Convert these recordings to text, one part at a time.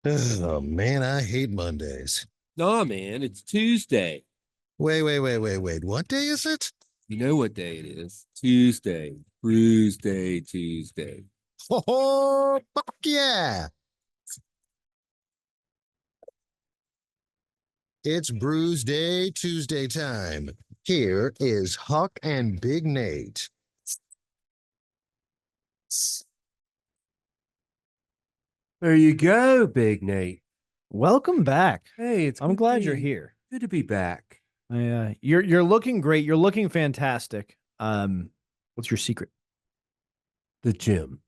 Oh man, I hate Mondays. Nah, man, it's Tuesday. Wait. What day is it? You know what day it is. Tuesday. Brewsday Tuesday. Oh, fuck yeah. It's Brews Day Tuesday time. Here is Huck and Big Nate. There you go, Big Nate. Welcome back. Hey, it's I'm good to glad you're be here. good to be back. You're looking great. You're looking fantastic. What's your secret? The gym.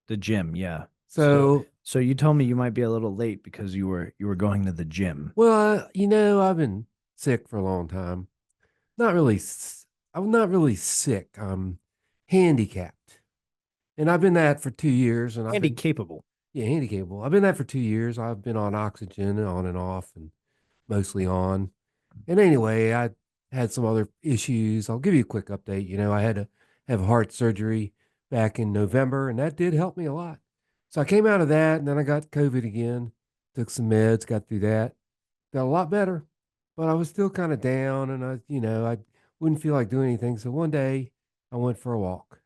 The gym, yeah. So, So you told me you might be a little late because you were going to the gym. well, I've been sick for a long time. Not really. I'm not really sick. I'm handicapped, and I've been that for 2 years. And I've Handy been capable. yeah, handicapped. I've been that for 2 years. I've been on oxygen, on and off, and mostly on. And anyway, I had some other issues. I'll give you a quick update. I had to have heart surgery back in November, and that did help me a lot. So I came out of that, and then I got COVID again, took some meds, got through that, got a lot better, but I was still kind of down, and I wouldn't feel like doing anything. So one day I went for a walk,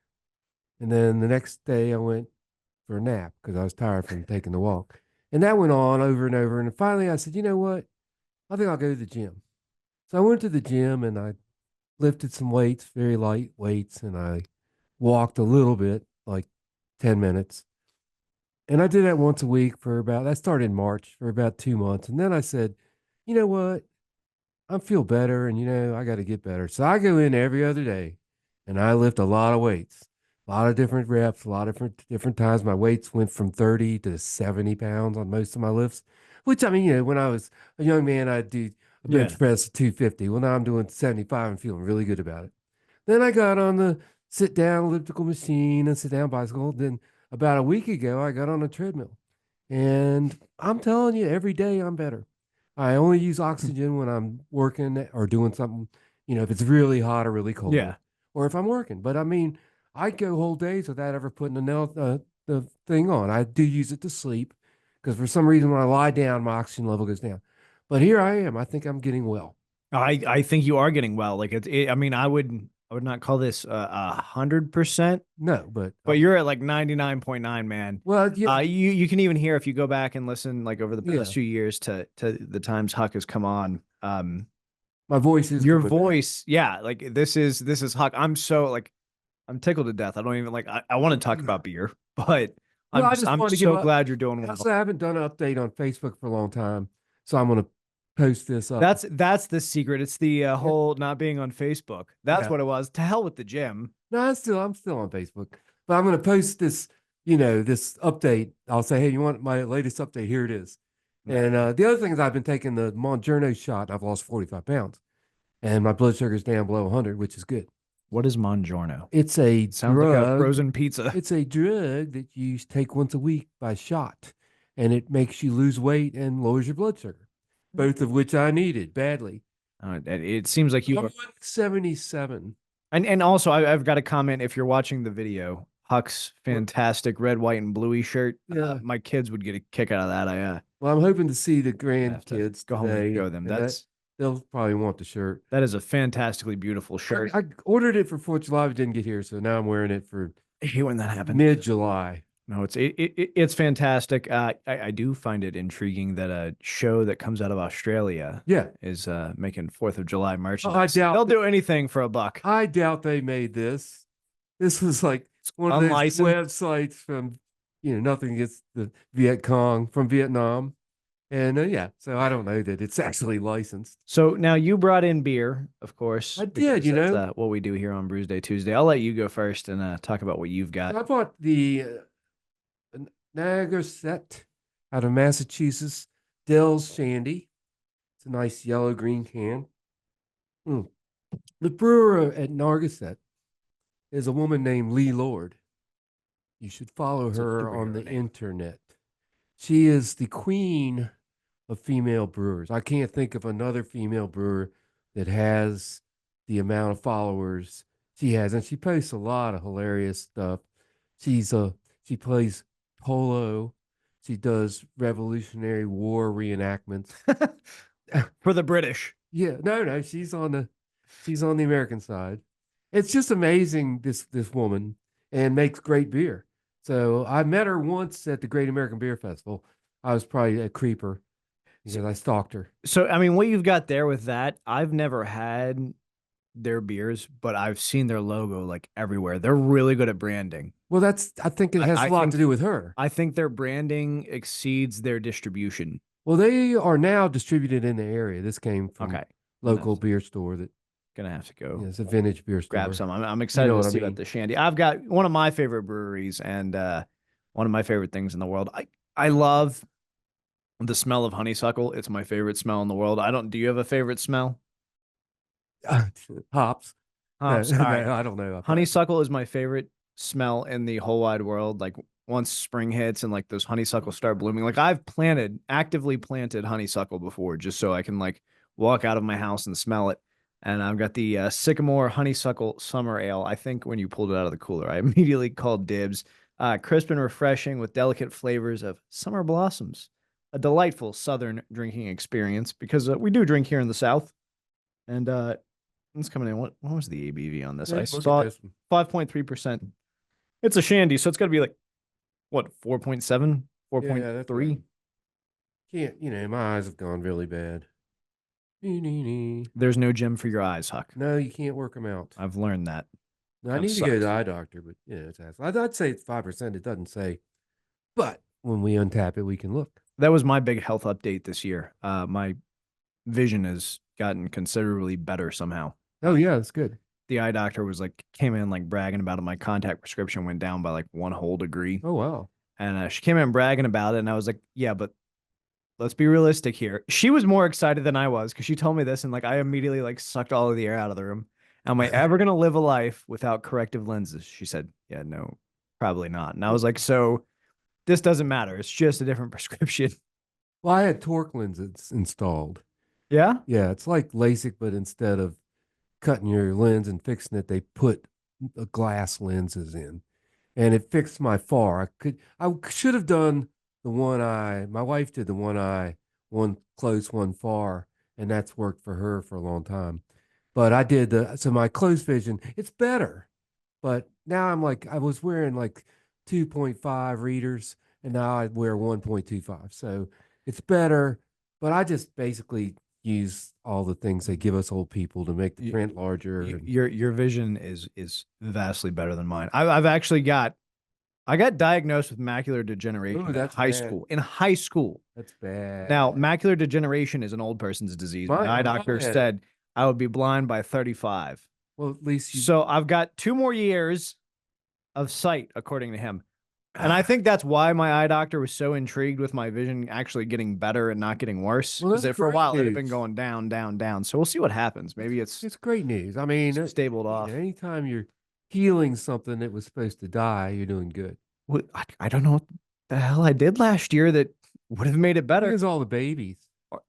and then the next day I went for a nap because I was tired from taking the walk. And that went on over and over. And finally I said, you know what? I think I'll go to the gym. So I went to the gym and I lifted some weights, very light weights, and I walked a little bit, like 10 minutes. And I did that once a week that started in March for about 2 months. And then I said, you know what? I feel better and, I got to get better. So I go in every other day and I lift a lot of weights, a lot of different reps, a lot of different times. My weights went from 30 to 70 pounds on most of my lifts, which I mean, when I was a young man, I'd do a Yeah. bench press of 250. Well, now I'm doing 75 and feeling really good about it. Then I got on the sit down elliptical machine and sit down bicycle. Then about a week ago, I got on a treadmill. And I'm telling you, every day I'm better. I only use oxygen when I'm working or doing something, if it's really hot or really Yeah. cold, or if I'm working. But I mean, I go whole days without ever putting the thing on. I do use it to sleep because for some reason when I lie down, my oxygen level goes down. But here I am. I think I'm getting well. I think you are getting well. Like I mean, I would not call this 100%, No, but but you're at like 99.9, man. well, yeah, You can even hear if you go back and listen like over the yeah. past few years to the times Huck has come on. My voice is Your coming back. voice, yeah, like this is Huck. I'm tickled to death. I don't even like I want to talk about beer, but Well, I just I'm wanted to give so up. glad you're doing Also, well. I haven't done an update on Facebook for a long time, so I'm going to post this up. That's the secret. It's the Yeah, whole not being on Facebook. That's yeah. what it was. To hell with the gym. No, I'm still on Facebook, but I'm going to post this, this update. I'll say, hey, you want my latest update? Here it is. And the other thing is, I've been taking the Monjourno shot. I've lost 45 pounds, and my blood sugar's down below 100, which is good. What is Mongiorno? It's a Sounds like a drug. frozen pizza. It's a drug that you take once a week by shot, and it makes you lose weight and lowers your blood sugar, both of which I needed badly. It seems like you I'm are. 177. And also, I've got a comment. If you're watching the video, Huck's Well, fantastic red, white, and bluey shirt. yeah. My kids would get a kick out of that. Well, I'm hoping to see the Have to grandkids go home and today, show them. and that they'll probably want the shirt. That is a fantastically beautiful shirt. I ordered it for 4th of July, but didn't get here, so now I'm wearing it for I hate when that happens. mid-July. No, it's fantastic. I do find it intriguing that a show that comes out of Australia Yeah. is making 4th of July I merchandise. doubt They'll do anything for a buck. I doubt they made this. This was like one of those Unlicensed. websites from, nothing against the Viet Cong from Vietnam. And yeah, so I don't know that it's actually licensed. So now you brought in beer, of course. I did, because that's what we do here on Brewsday Tuesday. I'll let you go first and talk about what you've got. I bought the Niagara set out of Massachusetts, Dell's Shandy. It's a nice yellow green can. Mm. The brewer at Nargissette is a woman named Lee Lord. You should follow It's a her on superhero the name. internet. She is the queen of female brewers. I can't think of another female brewer that has the amount of followers she has, and she posts a lot of hilarious stuff. She's a she plays polo. She does Revolutionary War reenactments. For the British. Yeah, no, she's on the American side. It's just amazing this woman and makes great beer. So I met her once at the Great American Beer Festival. I was probably a creeper because I stalked her. So, I mean, what you've got there with that, I've never had their beers, but I've seen their logo like everywhere. They're really good at branding. Well, I think it has I a lot think- to do with her. I think their branding exceeds their distribution. Well, they are now distributed in the area. This came from Okay. local Nice. beer store that Gonna have to go it's a vintage beer store. grab some. I'm excited what to I see mean. about the shandy. I've got one of my favorite breweries and one of my favorite things in the world. I love the smell of honeysuckle. It's my favorite smell in the world. Do you have a favorite smell? Hops. Hops. No, All right. I don't know. about that. Honeysuckle is my favorite smell in the whole wide world. Like once spring hits and like those honeysuckles start blooming, like I've actively planted honeysuckle before just so I can like walk out of my house and smell it. And I've got the Sycamore Honeysuckle Summer Ale. I think when you pulled it out of the cooler, I immediately called dibs. Crisp and refreshing with delicate flavors of summer blossoms. A delightful southern drinking experience because we do drink here in the South. And it's coming in. What was the ABV on this? Yeah, I look at saw this one. 5.3%. It's a shandy, so it's got to be like, what, 4.7, Yeah, that's 4.3? right. Can't, my eyes have gone really bad. There's no gym for your eyes, Huck. No, you can't work them out. I've learned that. I That need to go to sucks. the eye doctor, but it's I'd say it's 5%. It doesn't say, but when we untap it, we can look. That was my big health update this year. My vision has gotten considerably better somehow. Oh yeah, that's good. The eye doctor was like, came in like bragging about it. My contact prescription went down by like 1 whole degree. Oh wow. And she came in bragging about it. And I was like, yeah, but let's be realistic here. She was more excited than I was because she told me this. And like, I immediately like sucked all of the air out of the room. Am I ever going to live a life without corrective lenses? She said, yeah, no, probably not. And I was like, so this doesn't matter. It's just a different prescription. Well, I had torque lenses installed. Yeah. Yeah, it's like LASIK, but instead of cutting your lens and fixing it, they put glass lenses in, and it fixed my far. I should have done the one eye. My wife did the one eye, one close, one far, and that's worked for her for a long time. But I did so my close vision, it's better. But now I was wearing like 2.5 readers, and now I wear 1.25. So it's better, but I just basically use all the things they give us old people to make the print larger. Your vision is vastly better than mine. I got diagnosed with macular degeneration Ooh, that's in high bad. school. In high school. That's bad. Now, macular degeneration is an old person's disease. My eye doctor had it. said I would be blind by 35. Well, at least you. So I've got 2 more years of sight, according to him. And I think that's why my eye doctor was so intrigued with my vision actually getting better and not getting worse. Well, Because that's for a great while it had been news. going down, down, down. So we'll see what happens. Maybe it's great news. I mean, stabled off. Anytime you're healing something that was supposed to die, you're doing good. I don't know what the hell I did last year that would have made it better. There's all the babies.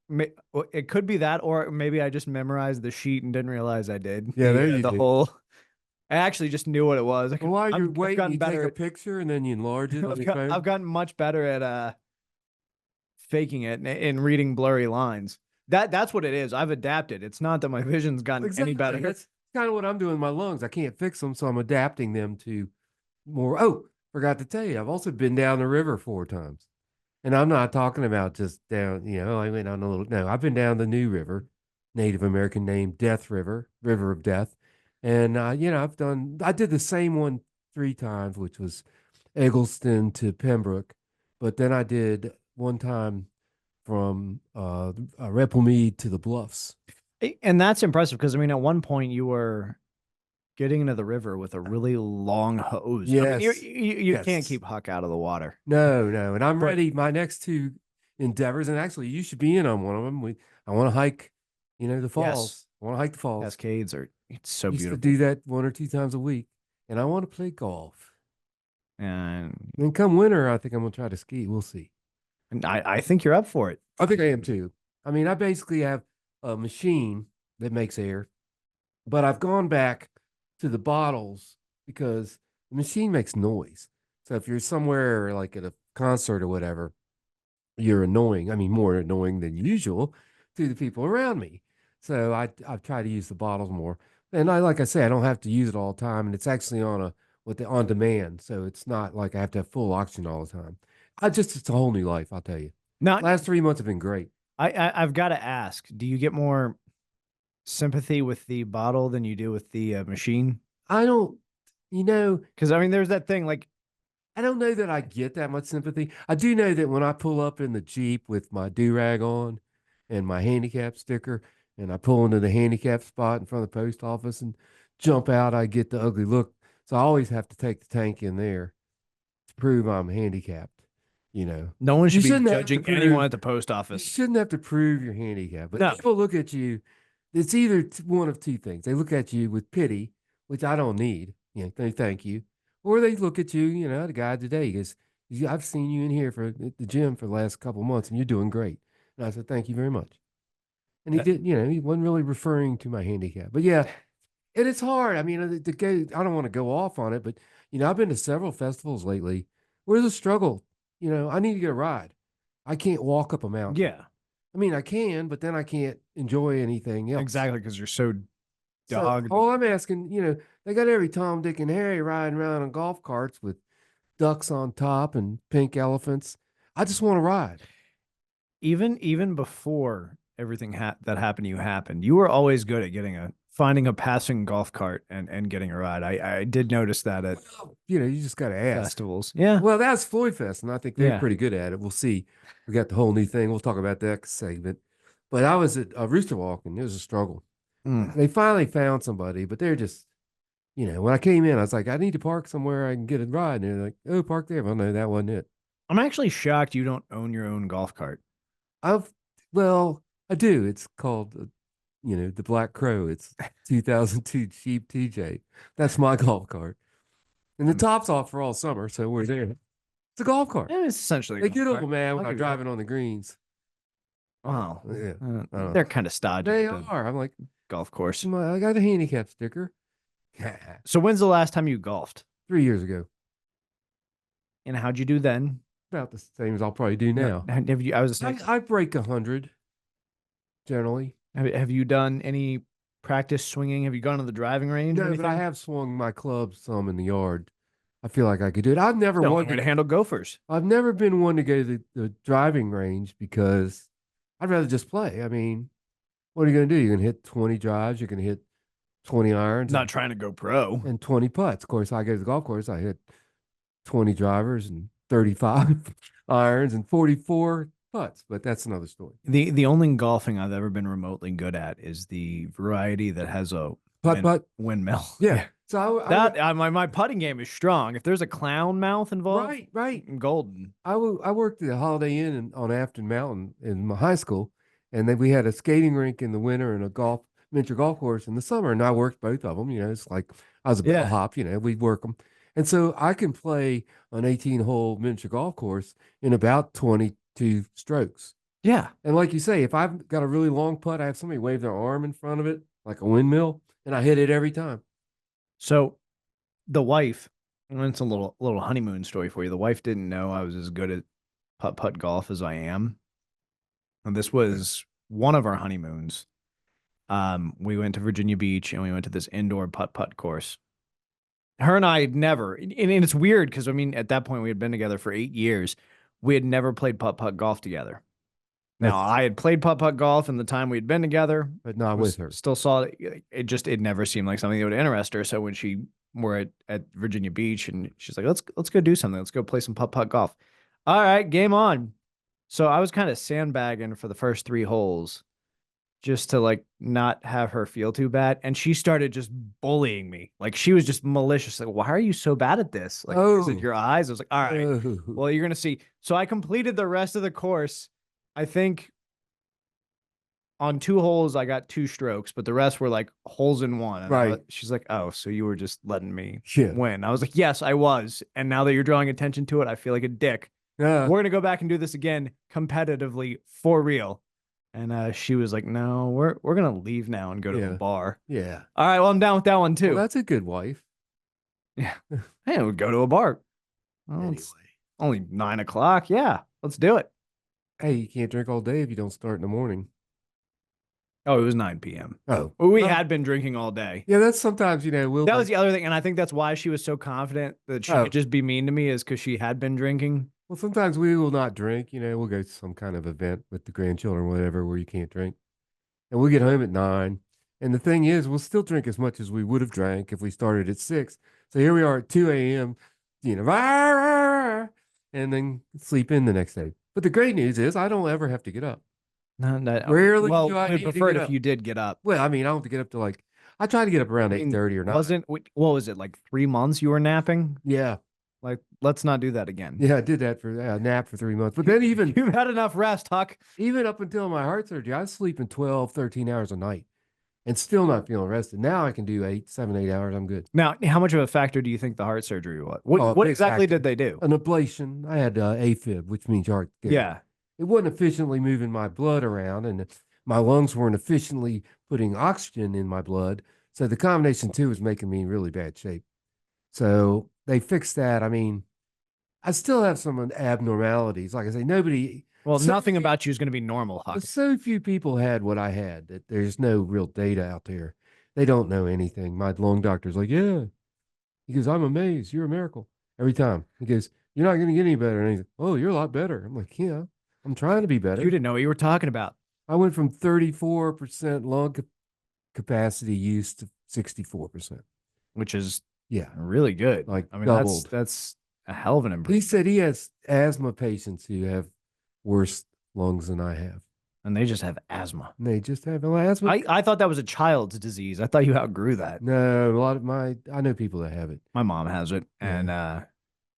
It could be that, or maybe I just memorized the sheet and didn't realize I did. Yeah, there you the do. whole. I actually just knew what it was. Well, while you're I've waiting, gotten you take better a picture and then you enlarge it on your phone. I've gotten much better at faking it and reading blurry lines. That's what it is. I've adapted. It's not that my vision's gotten any better. That's kind of what I'm doing with my lungs. I can't fix them, so I'm adapting them to more. Oh, forgot to tell you, I've also been down the river 4 times. And I'm not talking about just down, I went on a little, no, I've been down the new river, Native American name, Death River, River of Death. And, I did the same one 3 times, which was Eggleston to Pembroke. But then I did one time from Repelmead to the Bluffs. And that's impressive because, I mean, at one point you were getting into the river with a really long hose. Yes. I mean, you Yes. can't keep Huck out of the water. No. And I'm ready. My next 2 endeavors, and actually you should be in on one of them. I want to hike, the falls. I want to hike the falls. Cascades it's so I used beautiful. to do that 1 or 2 times a week, and I want to play golf. And And come winter, I think I'm going to try to ski. We'll see. I think you're up for it. I think I am too. I mean, I basically have a machine that makes air, but I've gone back to the bottles because the machine makes noise. So if you're somewhere like at a concert or whatever, you're annoying. I mean, more annoying than usual to the people around me. So I've tried to use the bottles more. And like I say, I don't have to use it all the time. And it's actually on demand. So it's not like I have to have full oxygen all the time. It's a whole new life, I'll tell you. Now, Last 3 months have been great. I've got to ask, do you get more sympathy with the bottle than you do with the machine? I don't, you know, Because I mean, there's that thing like, I don't know that I get that much sympathy. I do know that when I pull up in the Jeep with my do-rag on and my handicap sticker, and I pull into the handicap spot in front of the post office and jump out, I get the ugly look. So I always have to take the tank in there to prove I'm handicapped. no one should be shouldn't have to judging prove- anyone at the post You office. shouldn't have to prove your handicap, but No. people look at you. It's either one of two things. They look at you with pity, which I don't need. They thank you, or they look at you. The guy today goes, I've seen you in here at the gym for the last couple of months, and you're doing great. And I said, thank you very much. And he did. He wasn't really referring to my handicap, but yeah, and it's hard. I mean, I don't want to go off on it, but I've been to several festivals lately where it's a struggle. I need to get a ride. I can't walk up a mountain. Yeah, I mean, I can, but then I can't enjoy anything else. exactly. Because you're so So dogged. all I'm asking, they got every Tom, Dick, and Harry riding around on golf carts with ducks on top and pink elephants. I just want to ride. Even before everything that happened to you happened, you were always good at finding a passing golf cart and getting a ride. I did notice that at You just got to ask. festivals. Yeah. Well, that's Floyd Fest, and I think they're Yeah. pretty good at it. We'll see. We got the whole new thing. We'll talk about that segment. But I was at Rooster Walk, and it was a struggle. Mm. They finally found somebody, but they're just, when I came in, I was like, I need to park somewhere I can get a ride. And they're like, oh, park there. Well, no, that wasn't it. I'm actually shocked you don't own your own golf cart. Well, I do. It's called, the Black Crow. It's 2002 Jeep TJ. That's my golf cart. And the top's off for all summer, so we're there. It's a golf cart. It's essentially. They get a little mad when I'll I'm give you that. driving on the greens. Wow. Yeah, I don't know. They're kind of stodgy. They the are. I'm like, golf course. I got a handicap sticker. So when's the last time you golfed? 3 years ago. And how'd you do then? About the same as I'll probably do now. Have you? I was like, I break 100 generally. have you done any practice swinging? Have you gone to the driving range? or No, but I anything? have swung my clubs some in the yard. I feel like I could do it. I've never No, wanted way to to, handle gophers. I've never been one to go to the driving range because I'd rather just play. I mean, what are you going to do? You're going to hit 20 drives. You're going to hit 20 irons. Not trying to go pro. and 20 putts. Of course, I go to the golf course. I hit 20 drivers and 35 irons and 44 putts. But that's another story. The only golfing I've ever been remotely good at is the variety that has a Putt. windmill. Yeah. So My putting game is strong. If there's a clown mouth involved, right. I'm golden. I worked at a Holiday Inn on Afton Mountain in my high school, and then we had a skating rink in the winter and a miniature golf course in the summer, and I worked both of them. It's like I was a bellhop. We'd work them, and so I can play an 18-hole miniature golf course in about 22 strokes. Yeah. And like you say, if I've got a really long putt, I have somebody wave their arm in front of it like a windmill, and I hit it every time. So the wife, and it's a little honeymoon story for you. The wife didn't know I was as good at putt golf as I am. And this was one of our honeymoons. We went to Virginia Beach and we went to this indoor putt course. Her and I had never, and it's weird because I mean, at that point we had been together for 8 years. We had never played putt golf together. Now I had played putt golf in the time we had been together, but not with her. Still saw it. It never seemed like something that would interest her. So when we're at Virginia Beach and she's like, let's go do something. Let's go play some putt golf. All right, game on. So I was kind of sandbagging for the first 3 holes just to like not have her feel too bad. And she started just bullying me. Like she was just malicious. Like, why are you so bad at this? Like, is it your eyes? I was like, all right, well, you're going to see. So I completed the rest of the course. I think on 2 holes, I got 2 strokes, but the rest were like holes in one. And right. She's like, oh, so you were just letting me Yeah. win. I was like, yes, I was. And now that you're drawing attention to it, I feel like a dick. Yeah. We're going to go back and do this again competitively for real. And she was like, no, we're going to leave now and go to a bar. Yeah. All right. Well, I'm down with that one too. Well, that's a good wife. Yeah. Hey, we'll go to a bar. Well, Anyway. it's only 9 o'clock. Yeah. Let's do it. Hey, you can't drink all day if you don't start in the morning. Oh, it was 9 p.m. Oh, Well, we well, had been drinking all day. yeah, that's sometimes, we'll That was like, the other thing, and I think that's why she was so confident that she oh, could just be mean to me, is because she had been drinking. well, sometimes we will not drink, we'll go to some kind of event with the grandchildren, whatever, where you can't drink. And we'll get home at 9. And the thing is, we'll still drink as much as we would have drank if we started at 6. So here we are at 2 a.m., rah, rah, rah, and then sleep in the next day. But the great news is I don't ever have to get up. No, no, Rarely well, do I we need to preferred get if up. you did get up. Well, I mean, I don't have to get up to I try to get up around I mean, 8:30 or 9. what was it, like 3 months you were napping? Yeah. Like, let's not do that again. Yeah, I did that for a nap for 3 months. But then You've had enough rest, Huck. even up until my heart surgery, I was sleeping 12, 13 hours a night and still not feeling rested. Now I can do 8, 7, 8 hours. I'm good. Now, how much of a factor do you think the heart surgery was? What Oh, a what big exactly factor. did they do? An ablation. I had AFib, which means heart failure. Yeah. It wasn't efficiently moving my blood around, and my lungs weren't efficiently putting oxygen in my blood. So the combination two was making me in really bad shape. So they fixed that. I mean, I still have some abnormalities. Like I say, Well, so nothing few- about you is going to be normal, Huck. so few people had what I had that there's no real data out there. They don't know anything. My lung doctor's like, yeah. He goes, I'm amazed. You're a miracle. Every time. He goes, you're not going to get any better. And he's like, oh, you're a lot better. I'm like, yeah, I'm trying to be better. You didn't know what you were talking about. I went from 34% lung capacity use to 64%. Which is Yeah. really good. Like I mean, doubled. that's a hell of an He improvement. said he has asthma patients who have worse lungs than I have. And they just have asthma. And they just have asthma. I thought that was a child's disease. I thought you outgrew that. No, a lot of I know people that have it. My mom has it, Yeah. and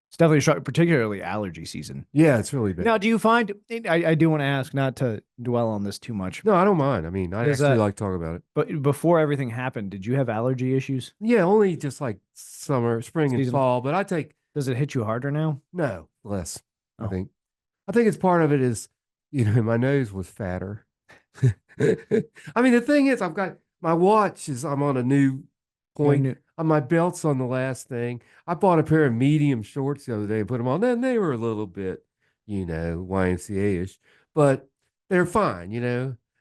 it's definitely particularly allergy season. Yeah, it's really bad. Now, do you find? I do want to ask, not to dwell on this too much, No, I don't mind. I mean, I Is actually that- like talking about it. but before everything happened, did you have allergy issues? Yeah, only just like summer, spring, and Seasonal. fall. But I take Does it hit you harder now? no less. Oh. I think it's part of it is, my nose was fatter. I mean, the thing is, I've got my watch I'm on a new point. My belt's on the last thing. I bought a pair of medium shorts the other day and put them on. Then they were a little bit, YMCA-ish, but they're fine.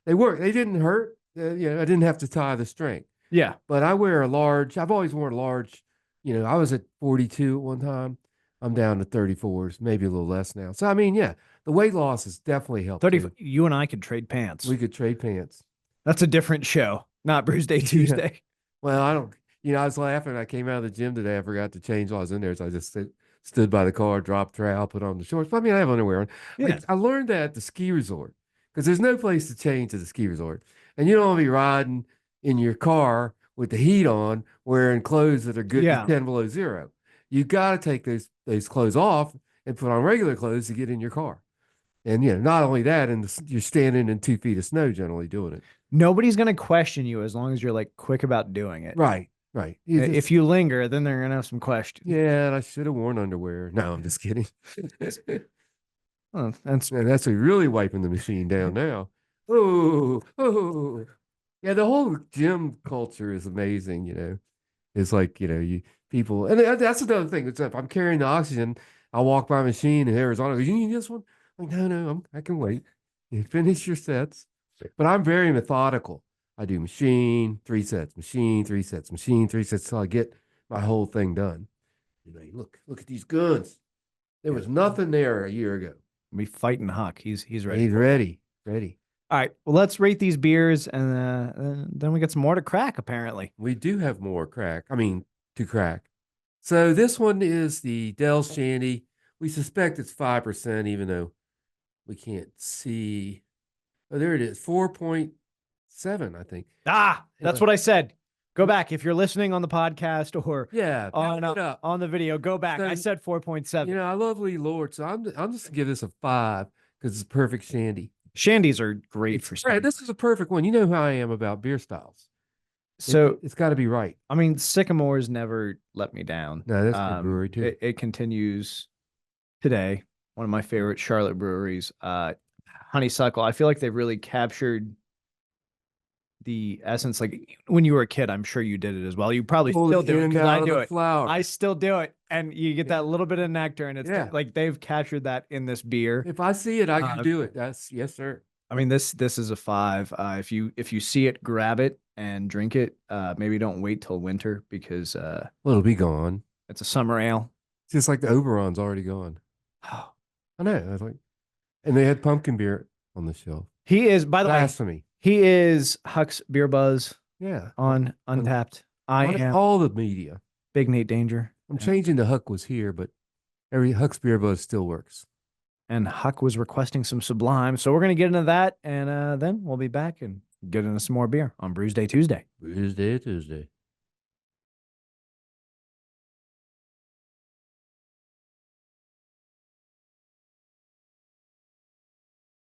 They work. They didn't hurt. I didn't have to tie the string. Yeah. But I wear a large. I've always worn large. I was at 42 at one time. I'm down to 34s, maybe a little less now. So I mean, yeah, the weight loss has definitely helped. 30. too. You and I could trade pants. We could trade pants. That's a different show, not Brewsday Tuesday. Well, I don't. I was laughing. I came out of the gym today. I forgot to change while I was in there, so I just stood by the car, dropped trowel, put on the shorts. But I mean, I have underwear on. Yeah. I learned that at the ski resort because there's no place to change at the ski resort, and you don't want to be riding in your car with the heat on, wearing clothes that are good Yeah. to 10 below zero. You got to take those clothes off and put on regular clothes to get in your car. And not only that, and you're standing in 2 feet of snow generally doing it. Nobody's going to question you as long as you're like quick about doing it. Right. If you linger, then they're going to have some questions. Yeah, and I should have worn underwear. No, I'm just kidding. Oh, that's Man, that's really wiping the machine down now. Oh. Yeah, the whole gym culture is amazing, It's like, people, and that's another thing. It's if I'm carrying the oxygen, I'll walk by a machine in Arizona. Goes, you need this one? I'm like, no, I can wait. You finish your sets. But I'm very methodical. I do machine, 3 sets, machine, 3 sets, machine, 3 sets till I get my whole thing done. Look at these guns. There was nothing there a year ago. be fighting Huck. He's ready. He's ready. All right. Well, let's rate these beers, and then we get some more to crack. Apparently, We do have more to crack. So this one is the Dell's Shandy. We suspect it's 5%, even though we can't see. Oh, there it is, 4.7, I think. that's what I said. Go back if you're listening on the podcast or Yeah, on back it up. on the video. Go back. I So, said 4.7. I love Lee Lord, so I'm just gonna give this a 5 because it's a perfect shandy. Shandies are great for Right, this is a perfect one. You know how I am about beer styles. So It's got to be right. I mean, Sycamore's never let me down. No, that's a good brewery too. It continues today. One of my favorite Charlotte breweries. Honeysuckle. I feel like they've really captured the essence. Like when you were a kid, I'm sure you did it as well. You probably Pull still it do in it and because out I of do the it. flower. I still do it, and you get that little bit of nectar, and it's Yeah. like they've captured that in this beer. If I see it, I can Uh, do it. That's yes, sir. I mean, this is a 5. If you see it, grab it and drink it. Maybe don't wait till winter because Well, it'll be gone. it's a summer ale. It's just like the Oberon's already gone. Oh, I know. I was like, and they had pumpkin beer on the shelf. he is, by the way, Blasphemy. he is Huck's Beer Buzz Yeah. on Untapped. I On am all the media. Big Nate Danger. I'm changing the Huck was here, but every Huck's beer buzz still works. And Huck was requesting some Sublime. So we're going to get into that. And then we'll be back and get into some more beer on Brewsday Tuesday. Tuesday.